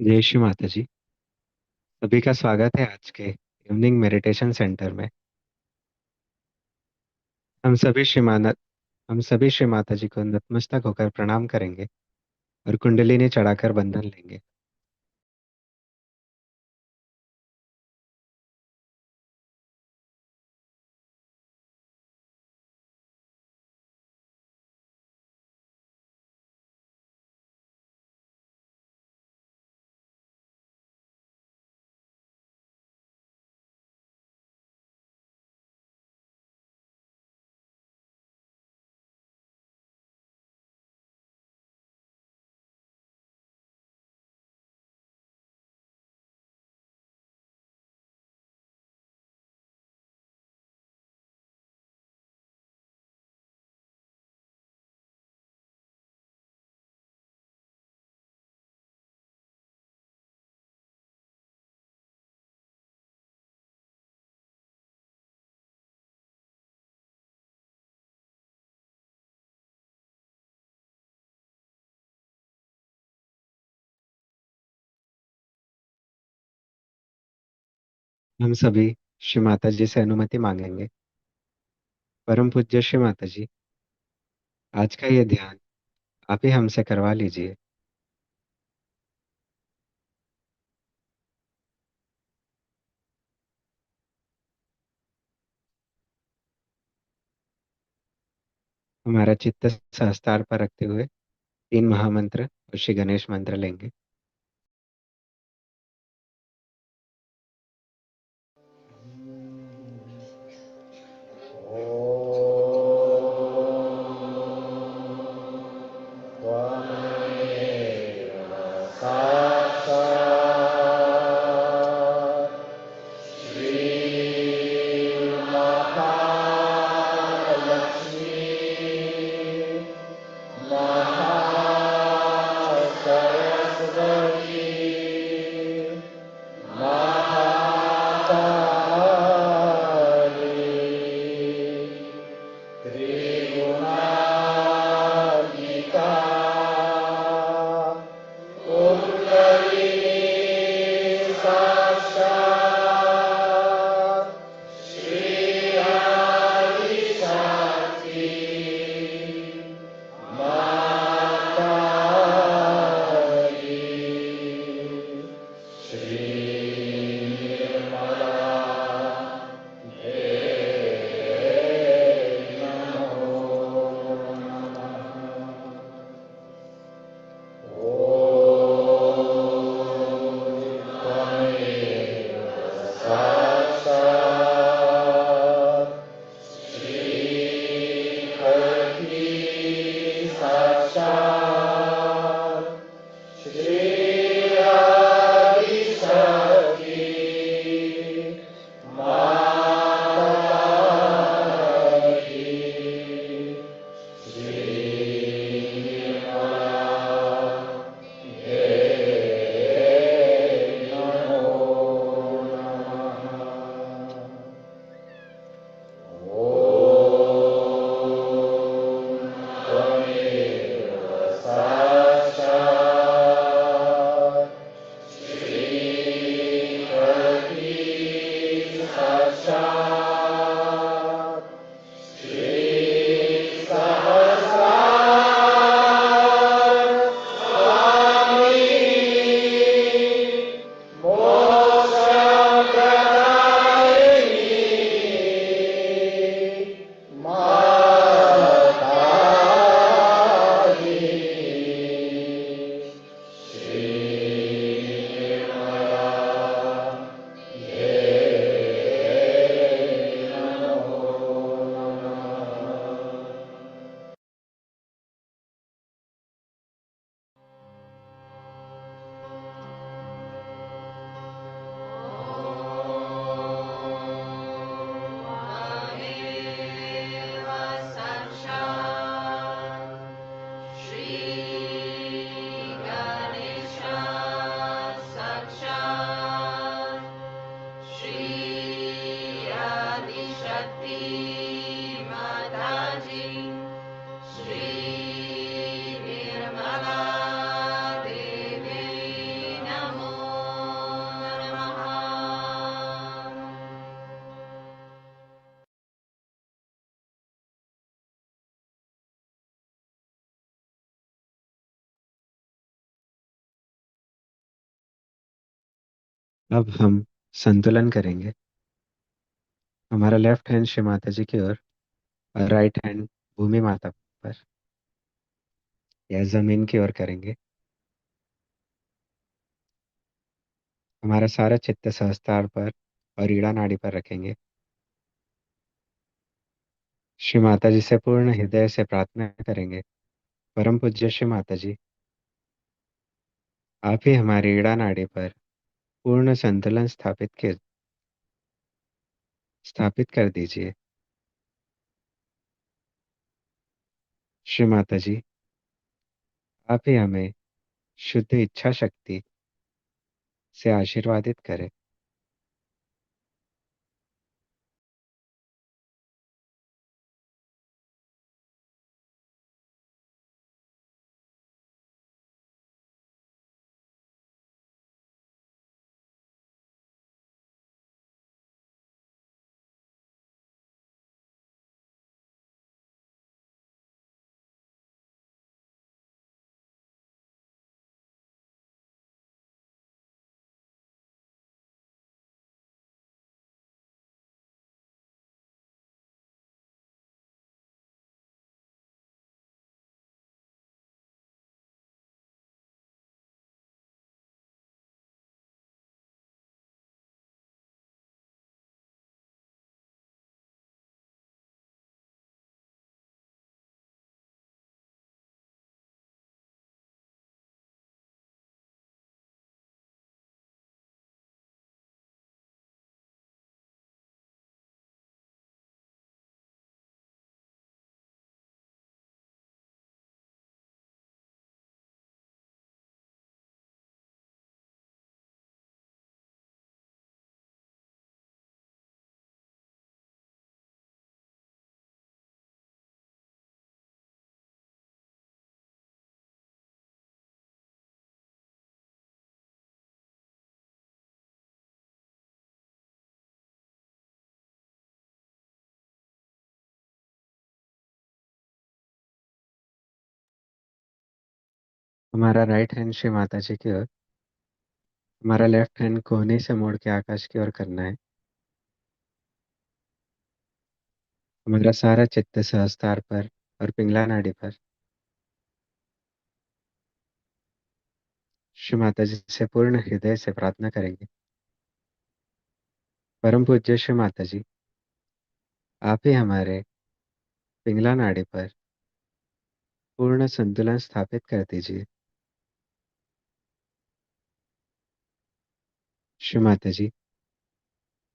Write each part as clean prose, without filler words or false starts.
जय श्री माता जी। सभी का स्वागत है आज के इवनिंग मेडिटेशन सेंटर में। हम सभी श्रीमानत हम सभी श्री माता जी को नतमस्तक होकर प्रणाम करेंगे और कुंडलिनी चढ़ाकर बंधन लेंगे। हम सभी श्री माता जी से अनुमति मांगेंगे। परम पूज्य श्री माता जी, आज का ये ध्यान आप ही हमसे करवा लीजिए। हमारा चित्त सहस्तार पर रखते हुए तीन महामंत्र और श्री गणेश मंत्र लेंगे। अब हम संतुलन करेंगे। हमारा लेफ्ट हैंड श्री माता जी की ओर और राइट हैंड भूमि माता पर या जमीन की ओर करेंगे। हमारा सारा चित्त सहस्त्रार पर और ईड़ा नाड़ी पर रखेंगे। श्री माता जी से पूर्ण हृदय से प्रार्थना करेंगे। परम पूज्य श्री माता जी, आप ही हमारी ईड़ा नाड़ी पर पूर्ण संतुलन स्थापित कर दीजिए। श्री माता जी, आप ही हमें शुद्ध इच्छा शक्ति से आशीर्वादित करें। हमारा राइट हैंड श्री माता जी की ओर, हमारा लेफ्ट हैंड कोहनी से मोड़ के आकाश की ओर करना है। हमारा सारा चित्त सहस्त्रार पर और पिंगला नाड़ी पर श्री माता जी से पूर्ण हृदय से प्रार्थना करेंगे। परम पूज्य श्री माता जी, आप ही हमारे पिंगला नाड़ी पर पूर्ण संतुलन स्थापित कर दीजिए। श्री माता जी,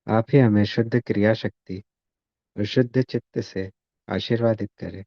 आप ही हमें शुद्ध क्रिया शक्ति और शुद्ध चित्त से आशीर्वादित करें।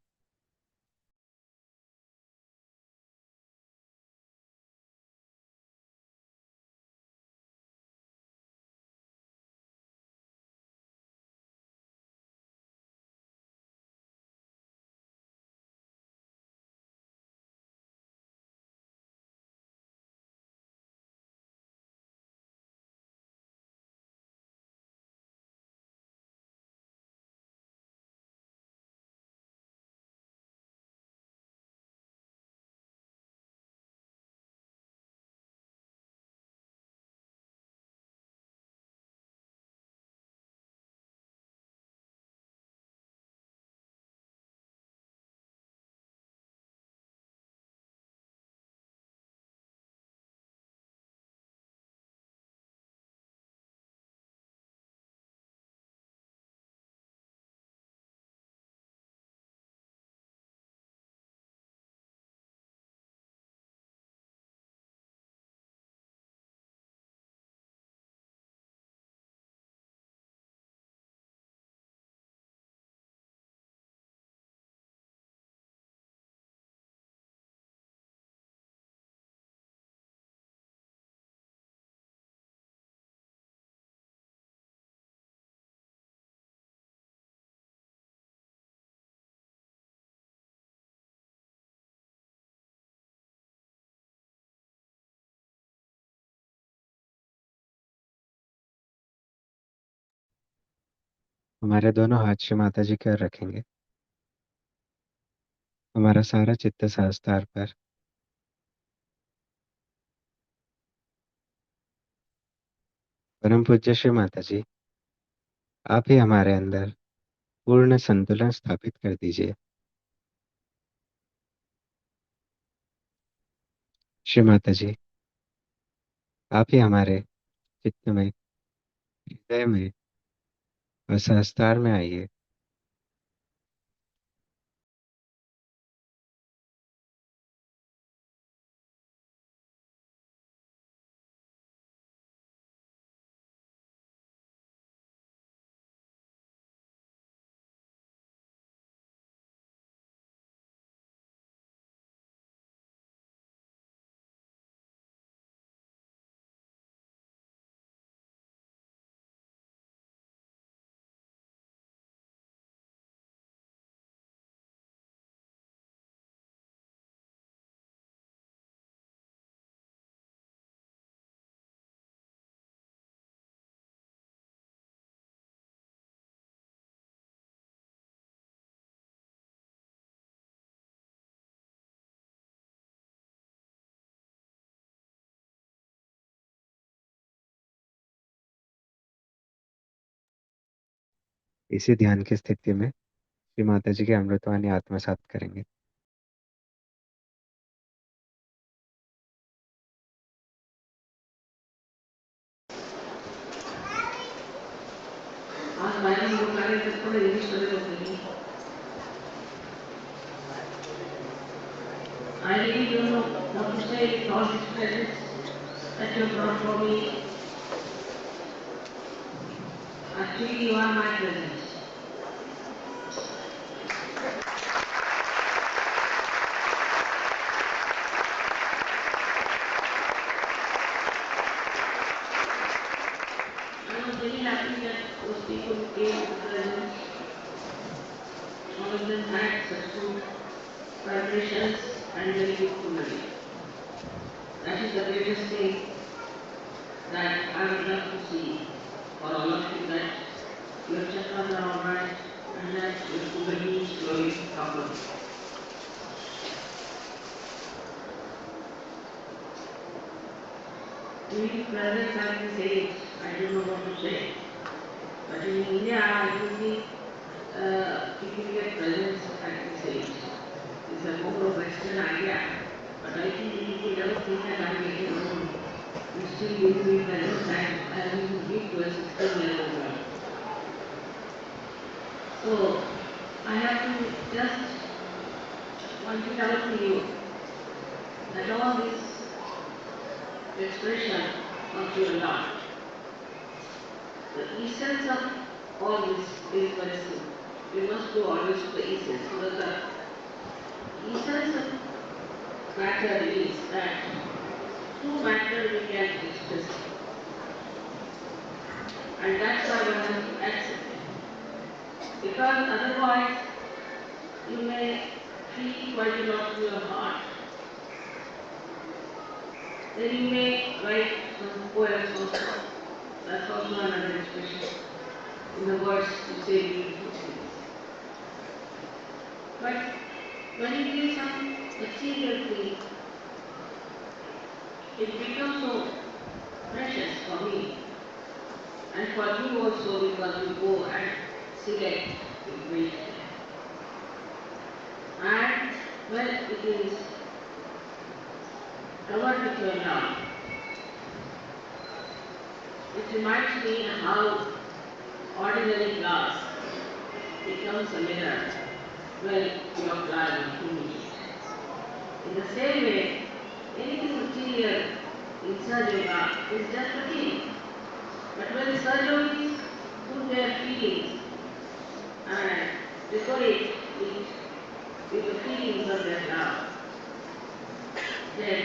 हमारे दोनों हाथ श्री माता जी की ओर रखेंगे। हमारा सारा चित्त सहस्त्रार पर परम पूज्य श्री माता जी, आप ही हमारे अंदर पूर्ण संतुलन स्थापित कर दीजिए। श्री माता जी, आप ही हमारे चित्त में, हृदय में और सहस्त्रार में आइए। इसी ध्यान की स्थिति में श्री माता जी की अमृतवाणी आत्मसात करेंगे। आज बाइबल लोग कार्य करते हुए इंग्लिश में बोलते हैं। I really don't know what to say with all these presents that you brought for me. Actually, you are my presents. I was very happy that those people who came with the presents, all of them had such good vibrations and very good memory. That is the greatest thing that I would love to see for all of you, that your chakras are all right and that your kundalini is flowing properly. Doing presents at this age, I don't know what to say. But in India, I don't think people get presents at this age. It's a more of Western idea. But I think people never think that I'm getting old. You still give me presents and I will give to a 16-year-old girl. So I have to just point it out to you that all this expression of your love, the essence of all this is very simple. We must go always to the essence, because the essence of matter is that through matter we can express it. And that's why one has to accept it. Because otherwise you may feel quite a lot in your heart. Then you may write some poems also. That's also another expression. In the words you say beautiful things. But when it is some material thing, it becomes so precious for me and for you also, because you go and select, you wait there. And when it is covered with your love, it reminds me how ordinary glass becomes a mirror when you apply the image. In the same way, anything material inside your heart is just a feeling. But when the surgeons put their feelings and decorate it with the feelings of their love, then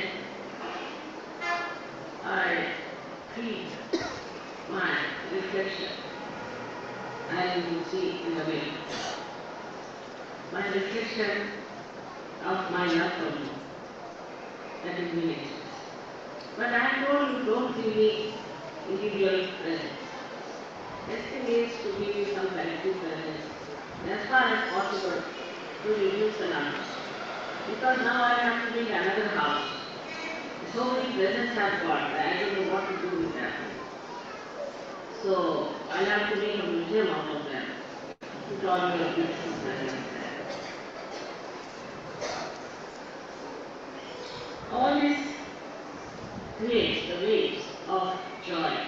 I feel my reflection and you see in the mirror. My reflection of my love for you. That is very expressed. But I am told you don't give me individual presents. Best thing is to give you some collective presents. As far as possible, to reduce the numbers. Because now I have to build another house. So many presents I've got, I don't know what to do with that. So I'll have to make a museum out of them. Put all your beautiful presents there. All this creates the waves of joy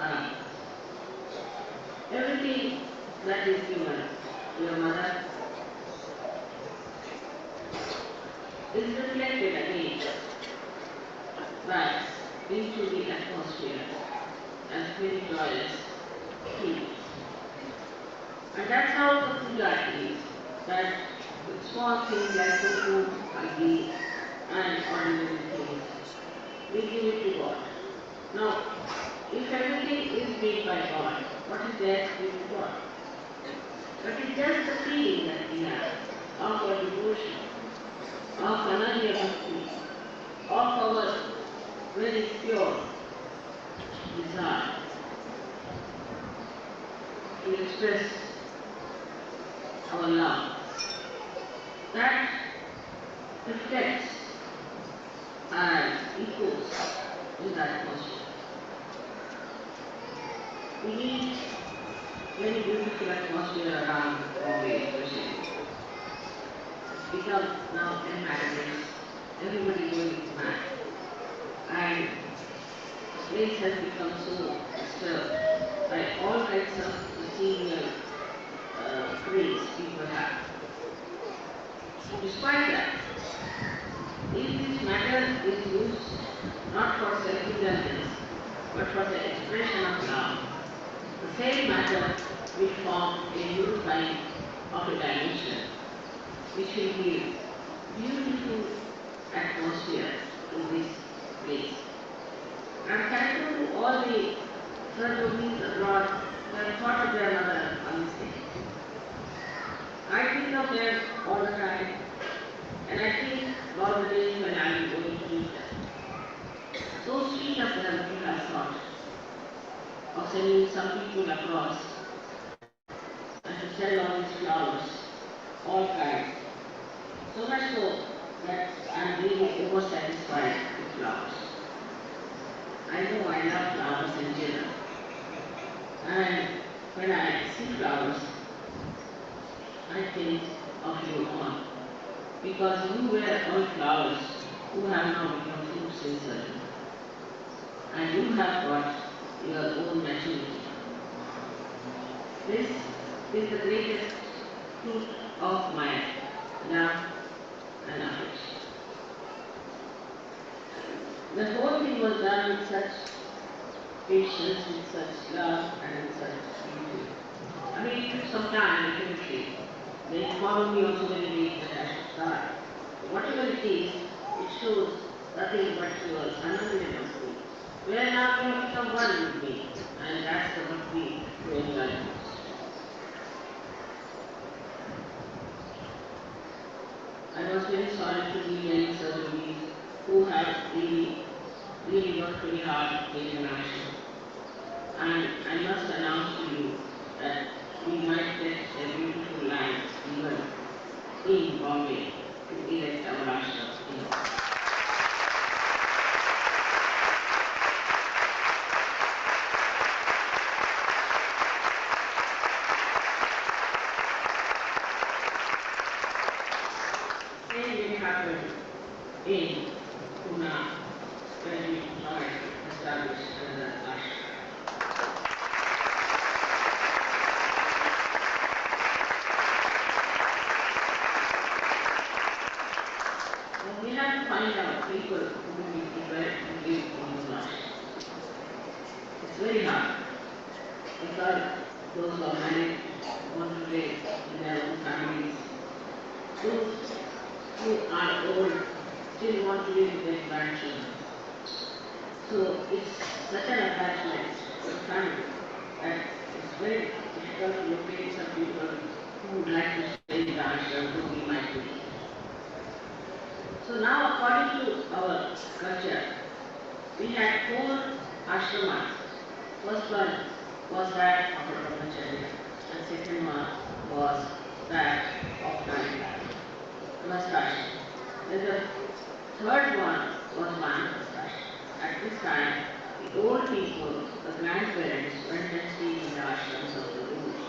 around us. Everything that is given to your mother is reflected again back into the atmosphere as very joyous feelings. And that's how the puja is, that with small things like food, ugly, and ordinary things, we give it to God. Now, if everything is made by God, what is there to give to God? But it's just the feeling that we have of our devotion, of ananya bhakti, of our very pure desire to express our love. That reflects and echoes in the atmosphere. We need very beautiful atmosphere around Bombay, especially. It's become now a madness. Everybody going mad. And the place has become so disturbed by all kinds of material craze people have. Despite that, if this matter is used not for self-indulgence, but for the expression of love, the same matter will form a new kind of a dimension, which will give beautiful atmosphere to this place. I'm thankful to all the Sarvabhis abroad who have thought of their mother on this day. I think of them all the time, and I think about the days when I am going to meet them. So sweet of them to have thought of sending some people across and to sell all these flowers, all kinds. So much so that I am really oversatisfied with flowers. I know I love flowers in general. And when I see flowers, I think of you all. Because you were all flowers who have now become fruits in certain. And you have got your own maturity. This is the greatest fruit of my love and affection. The whole thing was done with such patience, with such love, and with such beauty. I mean, it took some time, definitely. They informed me also very late that I should start. But whatever it is, it shows nothing but your Anandya Bhakti. Where now you have become one with me, and that's the Bhakti to enjoy most. I was very sorry to be many surgeries who have really worked very hard in international. And I must announce to you that we might get a beautiful line even in Bombay to erect our ashram here. Same will happen in Pune, where we might establish another ashram. We have to find out people who will be prepared to live in those ashrams. It's very hard because those who are married want to live in their own families. Those who are old still want to live with their grandchildren. So it's such an attachment to the family that it's very difficult to locate some people who would like to stay in the ashram to be my people. So now according to our culture, we had four ashramas. First one was that of a brahmacharya, and second one was that of Namaskar. Then the third one was Manasashram. At this time, The old people, the grandparents, went and stayed in the ashrams of the gurus.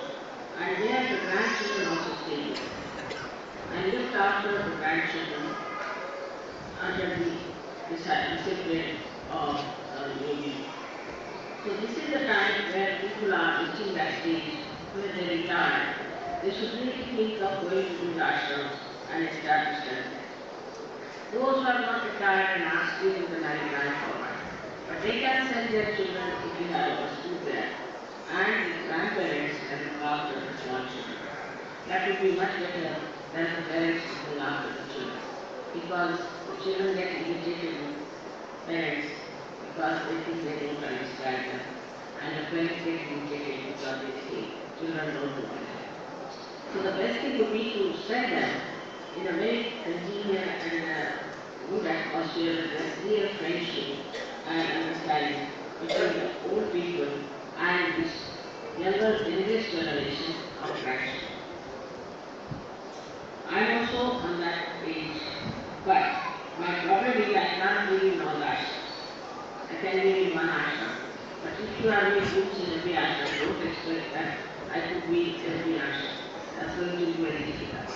And there the grandchildren also stayed with them and looked after the grandchildren under the discipline of yogi. So this is the time where people are reaching that stage where they retire. They should really think of going to the ashrams and establish them. Those who are not retired and are still in the line format. But they can send their children if you have a school there. And the grandparents can look after the small children. That would be much better than the parents looking after the children. Because the children get irritated with parents because they think they don't understand them. And the parents get irritated because they say children don't know anything. So the best thing would be to send them in a very congenial and good atmosphere with a clear friendship and understanding between the old people and this youngest generation of grandchildren. I'm also on that page, but my problem is I can't live in all ashrams. I can live in one ashram. But if you are doing groups in every ashram, don't expect that I could be in every ashram. That's going to be very difficult.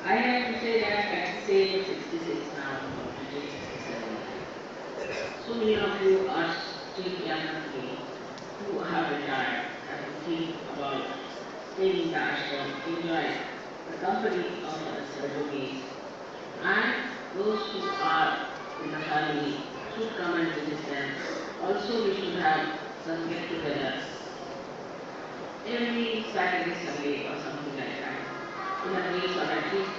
I have to say that at the age of 66 now, today 67. So many of you are still younger than me who have retired and who think about staying in the ashram, enjoy the company of the yogis, and those who are in the family should come and visit them. Also, we should have some get-together every Saturday, Sunday, or something like that. In a place of at least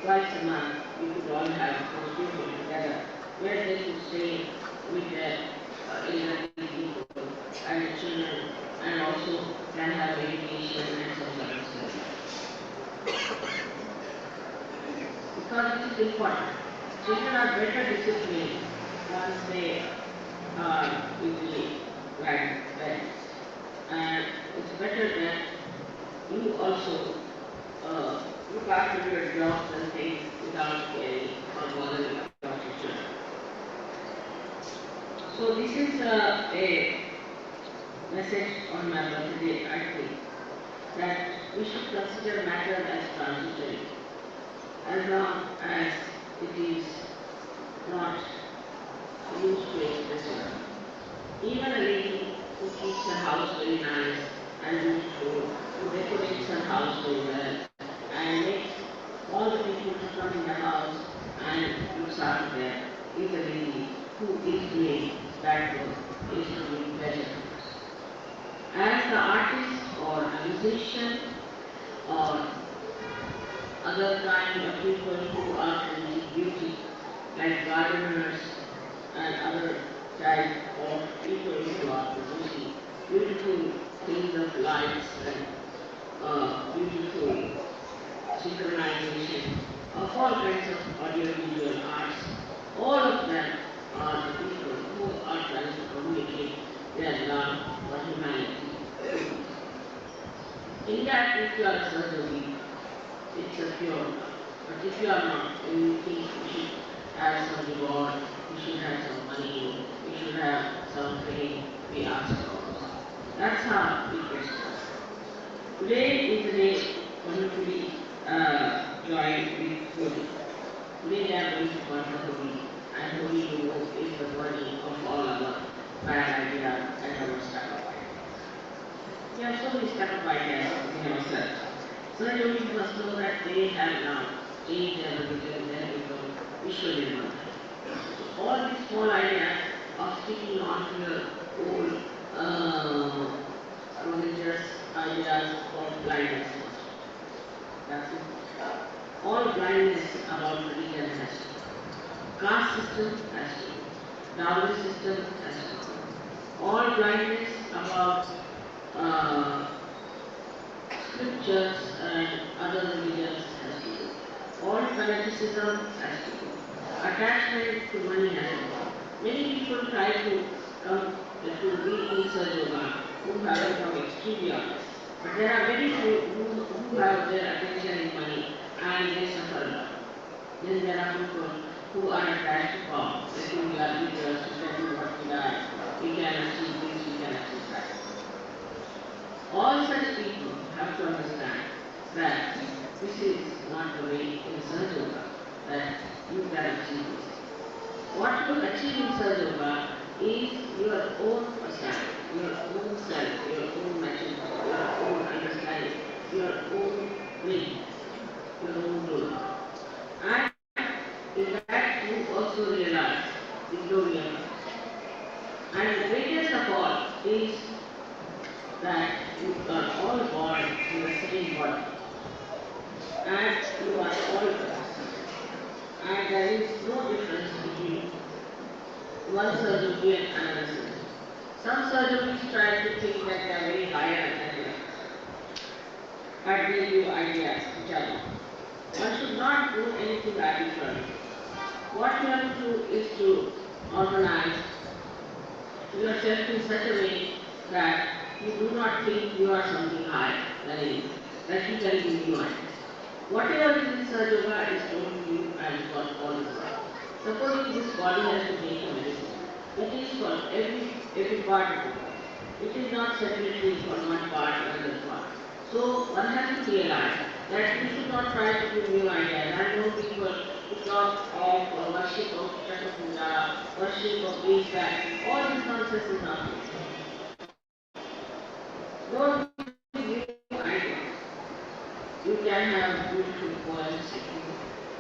twice a month, we could all have those people together, where they could stay with their elderly people and the children, and also can have education and social service. Because it is important. Children are better disciplined once they are with the grandparents. And it's better that you also look after your jobs and things without caring or bothering about your children. So this is a message on my birthday, I think, that we should consider matter as transitory, as long as it is not used to express. Even a lady who keeps her house very nice and beautiful, who decorates her house very well, and makes all the people to come in the house and looks after them, is a lady who is doing that work, is doing pleasure. As the artist or the musician or other kind of people who are creating beauty, like gardeners and other type of people who are producing beautiful things of lights and beautiful synchronization of all kinds of audiovisual arts. All of them are the people who are trying to communicate their love for humanity. In that, if you are a Sahaja, it's a pure love. But if you are not, then you think you should have some reward, you should have some money, you should have some fame, we ask for. That's how we get started. Today is the day for you to be joined with Holi. Today they are going to conquer Holi, and Holi, you know, is the burning of all our bad ideas and our stuck up ideas. We have so many stuck up ideas in ourselves. So yogis must know that they have now changed their religion, their become Vishwadevata. So all these small ideas of sticking on to your old religious ideas of blindness. That's it. All blindness about religion has to go. Caste system has to go. Dowry system has to go. All blindness about scriptures and other religions has to go. All fanaticism has to go. Attachment to money has to go. Many people try to come to be in Sahaja who have become extremely honest. But there are very few who have their attention in money and they suffer a lot. Then there are people who are attached to power. They think we are leaders, we can do what we like, we can achieve this, we can achieve that. All such people have to understand that this is not the way in Sahaja Yoga that you can achieve this. What you achieve in Sahaja Yoga is your own personality, your own self, your own maturity, your own understanding, your own will, your own glory. And in that you also realize the glory of Christ. And the greatest of all is that you are all born in the same body and you are all brothers. And there is no difference between one surgery and another surgery. Some surgeries try to think that they are very higher than the others, but they give ideas which are wrong. One should not do anything arbitrarily. What you have to do is to organize yourself in such a way that you do not think you are something higher than anyone, that you can give new ideas. Whatever is in Sahaja Yoga is told to you and for all the world. Supposing this body has to take a medicine, it is for every part of the body. It is not separately for one part or another part. So one has to realize that we should not try to give new ideas. I know people who talk of worship of Chakapunda, worship of this, that. All this nonsense is not true. Don't give new ideas. You can have beautiful poems,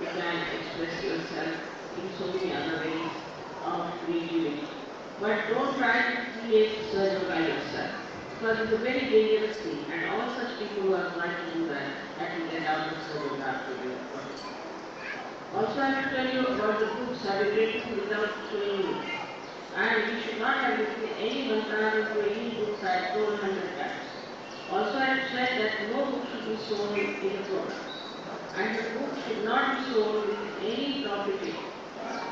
you can express yourself in so many other ways of creativity. But don't try to create Sahaja by yourself. Because it's a very dangerous thing, and all such people who are trying to do that have to get out of Sahaja after their body. Also, I have to tell you about the books I've been written without showing you. And you should not have written any mantra into any books I have told 100 times. Also, I have said that no book should be sold in the programs. And the book should not be sold with any profit,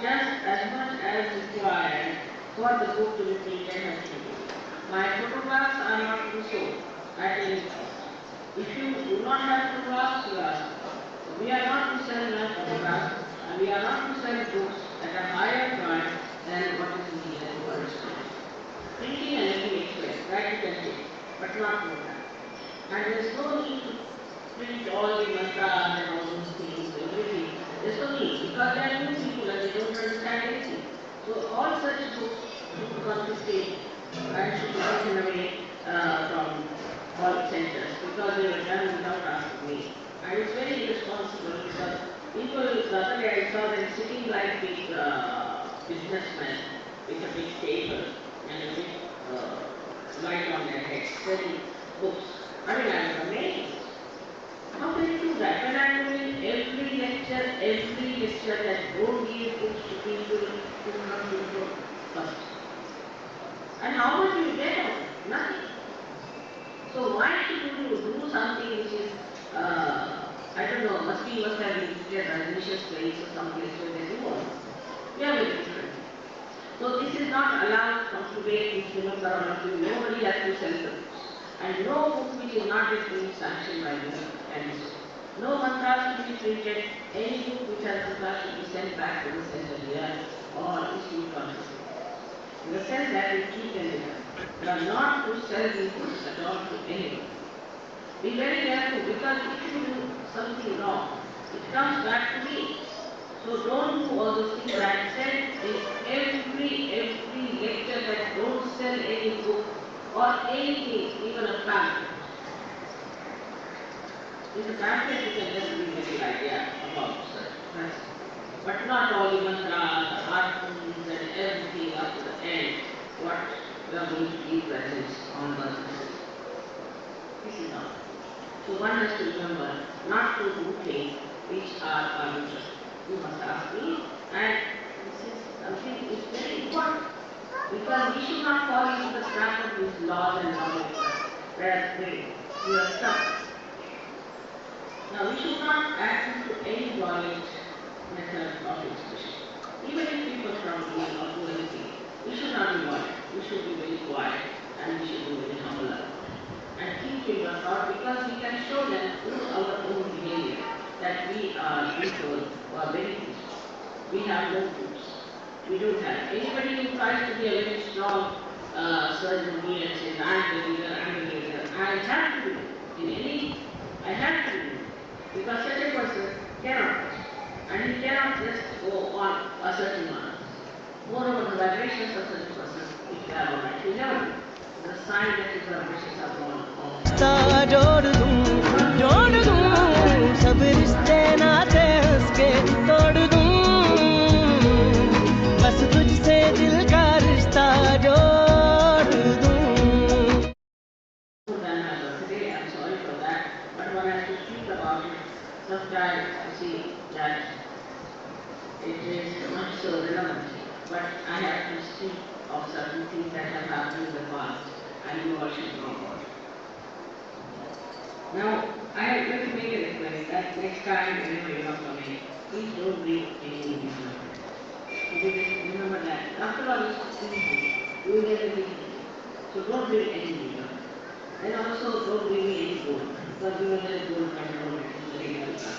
just as much as required for the book to be printed has to be. My photographs are not to be sold at any cost. If you do not have photographs, you ask. We are not to sell my photographs, and we are not to sell books at a higher price than what is needed to understand. Printing and letting express, that you can take, but not more than. And there is no need to print all the mantras and all those things, everything. There is no need, because they are new people and they don't understand anything. So all such books should be confiscated and should be taken away from all centers, because they were done without asking me. And it's very irresponsible because people, the other day I saw them sitting like big businessmen with a big table and a big light on their heads, selling books. I mean, I was amazed. How can you do that? When I'm doing every lecture that don't give books to people who come to the first. And how much do you get out of it? Nothing. So why should you do something which is, I don't know, must have visited a religious place or some place where they do all this. We are very different. So this is not allowed from today in Srimad Bhagavatam. Nobody has to sell the books. And no book which is not yet sanctioned by the NSO. No mantras to be printed. Any book which has mantras should be sent back to the center here or issued confiscated. In the sense that we keep them there. We are not to sell these books at all to anyone. Be very careful, because if you do something wrong, it comes back to me. So don't do all those things that I said in every lecture, that don't sell any book or anything, even a pamphlet. In the pamphlet you can just give me the idea about such. But not all the mantras, the artfuls and everything up to the end, what we are going to give presents on birthdays. This is not. So one has to remember not to do things which are arbitrary. You must ask me, and this is something which is very important, because we should not fall into the trap of these laws and lawmakers where we are stuck. Now we should not access to any violent method of expression. Even if people from me or do anything, we should not be violent. We should be very quiet and we should be very humble about it. And think in your thought, because we can show them through our own behavior that we are people who are very peaceful. We have no tools. We don't have. Anybody who tries to be a very strong surgeon will and says, I'm the leader, I have to do it. In any, I have to do it. Because such a person cannot. And he cannot just go on a certain manner. Moreover, the vibrations of such a person, if they are alright, we never know. The sign that his vibrations are gone off. जोड़ दूं सब रिश्ते नाते उसके तोड़ दूं बस तुझसे दिल का रिश्ता जोड़ दूं today, I'm sorry for that, but when I have to speak about it, sometimes I see that it is not so relevant, but I have to speak of certain things that have happened in the past, and you all should know about it. Now, I am going to make a request that next time whenever you are coming, please don't bring any individual. Because remember that after all this is doing everything, so don't bring any individual. And also don't bring me any gold, because you know there is gold coming from it, it's very welcome.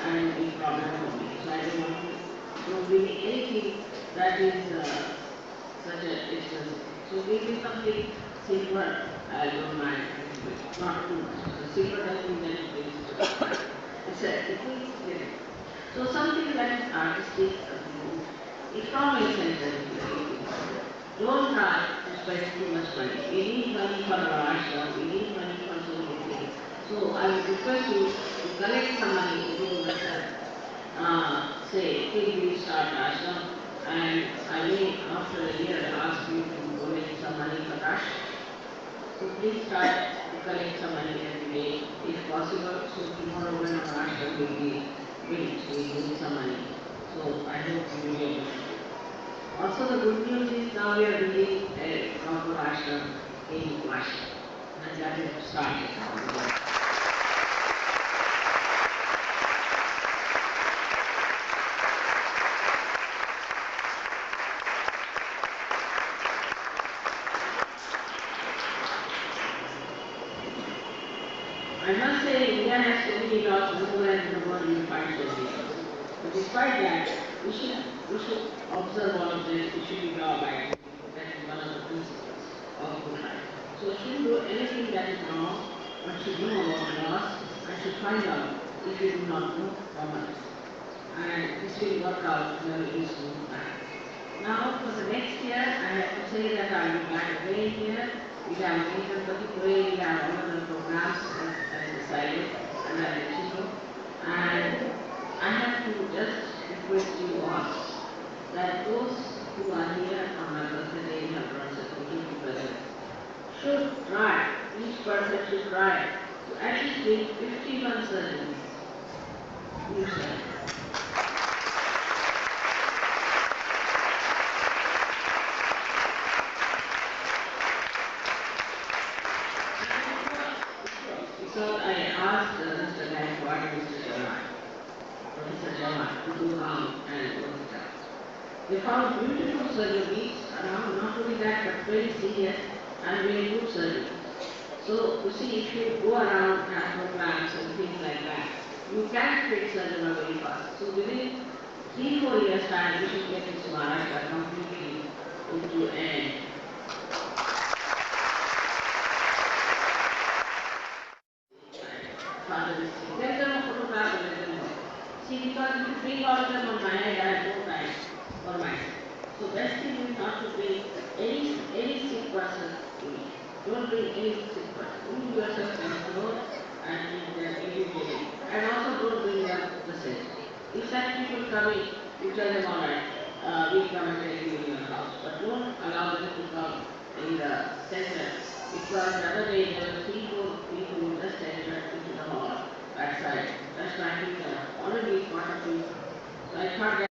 And it's a problem for me. So I don't want to, don't bring me anything that is such a expensive. So give me something silver, I don't mind, not too much. The silver doesn't mean that it is it's a, it means little. So something that is artistic, it from your center. Don't try to spend too much money. We need money for our ashram, we need money for so many things. So I would request you to collect some money to do that. Say, till we start ashram, and I may after a year ask you to donate some money for that. So please start to collect some money every day if possible. So tomorrow when our ashram will be built, we will need some money. So I hope you will be able to. Also the good news is now we are building a proper ashram in Vashi, and that is started. I must say India has so many laws, nowhere in the world you will find so many laws. But despite that, we should observe all of this, we should be law-abiding. That is one of the principles of good life. So shouldn't do anything that is wrong, one should know about the laws and should find out if you do not know from others. And this will work out in a very smooth manner. Now for the next year, I have to say that I will be back again here. We have Nathan Patipure, we have all of the programs as decided, and I let you know. And I have to just request you all that those who are here on my birthday in have brought certificate present should try, each person should try to at least make 51 surgeries. You say. So I asked Mr. Gaikwad and Mr. Jawan, Professor Jawan, to go around and work it out. They found beautiful surgeries around, not only that, but very serious and very good surgeries. So, you see, if you go around and have programs and things like that, you can fit surgery very fast. So, within 3-4 years' time, we should get this Maharashtra completely into an father is sick. Let them a photograph and let them know. See, because if you bring all of them on my head, I have no time for myself. So best thing is not to bring any sick person to me. Don't bring any sick person. You yourself can know and treat them individually. And also don't bring them the same. If such people come in, you tell them alright, we come and tell you in your house. But don't allow them to come in the center. Because the other day there were 3-4 people who just entered into the hall backside. That's why I think already part of you. So I thought that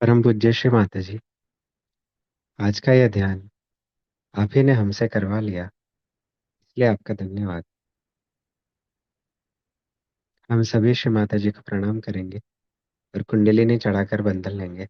परम पूज्य श्री माता जी, आज का यह ध्यान आप ही ने हमसे करवा लिया, इसलिए आपका धन्यवाद। हम सभी श्री माता जी को प्रणाम करेंगे और कुंडलिनी चढ़ाकर बंधन लेंगे।